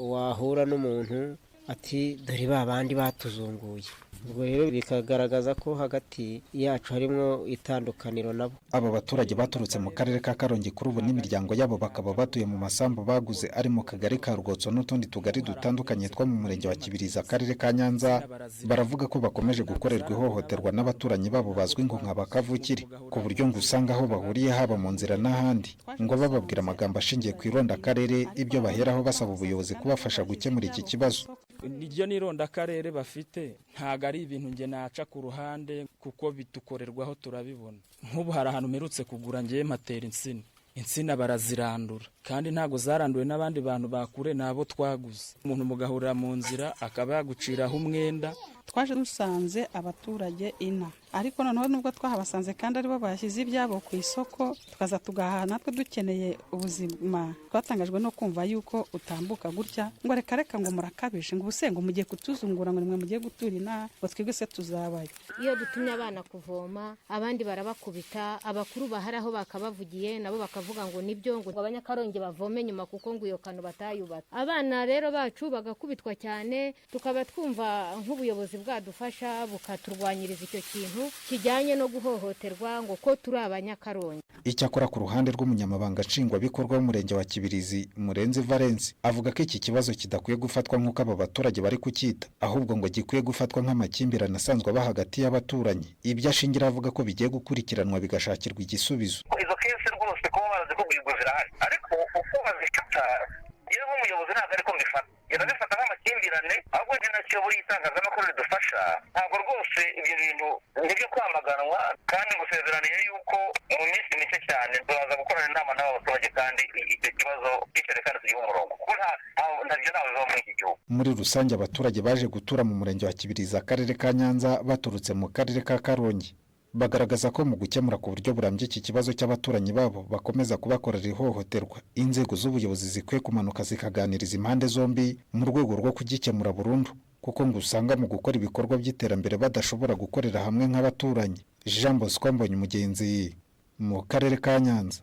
wahura n'umuntu ati dore ba bandi batuzunguye, ubwo rero bikagaragaza ko hagati yacu harimo itandukaniro nabo. Aba baturage baturutse mu karere ka Karongi kuri ubu n'imiryango yabo bakaba batuye mu masambu baguze ari mu kagari ka Rwotso n'utundi tugari dutandukanye two mu murenge wa Kibirizi akarere ka Nyanza, baravuga ko bakomeje gukorerwa ihohoterwa n'abaturanyi babo bazwi ngo nka bakavukire, ku buryo ngo usanga aho bahuriye haba mu nzira n'ahandi ngo bababwira amagambo ashingiye ku irondakarere, ibyo baheraho basaba ubuyobozi kubafasha gukemura iki kibazo. Iryo n'irondakarere bafite ntago ari ibintu nge naca ku ruhande kuko bitukorerwaho turabibona. Nk'ubu hari ahantu mperutse kugura ngiye matera insina barazirandura kandi ntago zaranduwe n'abandi bantu bakure nabo twaguze. Umuntu mugahurira mu nzira akaba yaguciraho umwenda. Twaje dusanze abaturage ina, ariko noneho nubwo twahabasanze kandi aribo bashyize ibyabo ku isoko, tukaza tugahaha natwe dukeneye ubuzima. Twatangajwe no kumva yuko utambuka gutya ngo reka ngo murakabije, ngo ubuse ngo mugiye kutuzungura, ngo nimwe mugiye gutura inaha, ngo twebwe se tuzabayo. Iyo dutumye abana kuvoma abandi barabakubita, abakuru bahari aho bakabavugiye nabo bakavuga ngo nibyo, ngo abanyakarongi bavome nyuma kuko ngo iyo kano batayubatse. Abana rero bacu bagakubitwa cyane, tukaba twumva nk'ubuyobozi bwadufasha bukaturwanyiriza icyo kintu kijyanye no guhohoterwa ngo ko turi abanyakarongi. Icyakora ku ruhande rw'umunyamabanga nshingwabikorwa w'umurenge wa Kibirizi Murenzi Valence avuga ko iki kibazo kidakwiye gufatwa nk'uko aba baturage bari kucyita, ahubwo ngo gikwiye gufatwa nk'amakimbirane asanzwe aba hagati y'abaturanyi. Ibyo ashingira avuga ko bigiye gukurikiranwa bigashakirwa igisubizo. Izo kese rwose kuba bazi ko zirahari, ariko uko bazifata yewe nk'umuyobozi ntabwo ariko mbifata, bifata nk'amakimbirane, ahubwo njye nacyo buri itangazamakuru ridufasha. Ntabwo rwose ibyo bintu nibyo kwamaganwa, kandi gusezeraniye yuko mu minsi mike cyane turaza gukorana inama n'aba baturage kandi icyo kibazo cyicare kandi tugihe umurongo, kuko ntabyo ntawe biva muri iki gihugu. Muri rusange abaturage baje gutura mu murenge wa Kibirizi akarere ka Nyanza baturutse mu karere ka Karongi bagaragaza ko mu gukemura ku buryo burambye iki kibazo cy'abaturanyi babo bakomeza kubakorera ihohoterwa, inzego z'ubuyobozi zikwiye kumanuka zikaganiriza impande zombi mu rwego rwo kugikemura burundu, kuko ngo usanga mu gukora ibikorwa by'iterambere badashobora gukorera hamwe nk'abaturanyi. Jean Bosco Mbonyi Umugenzi mu karere ka Nyanza.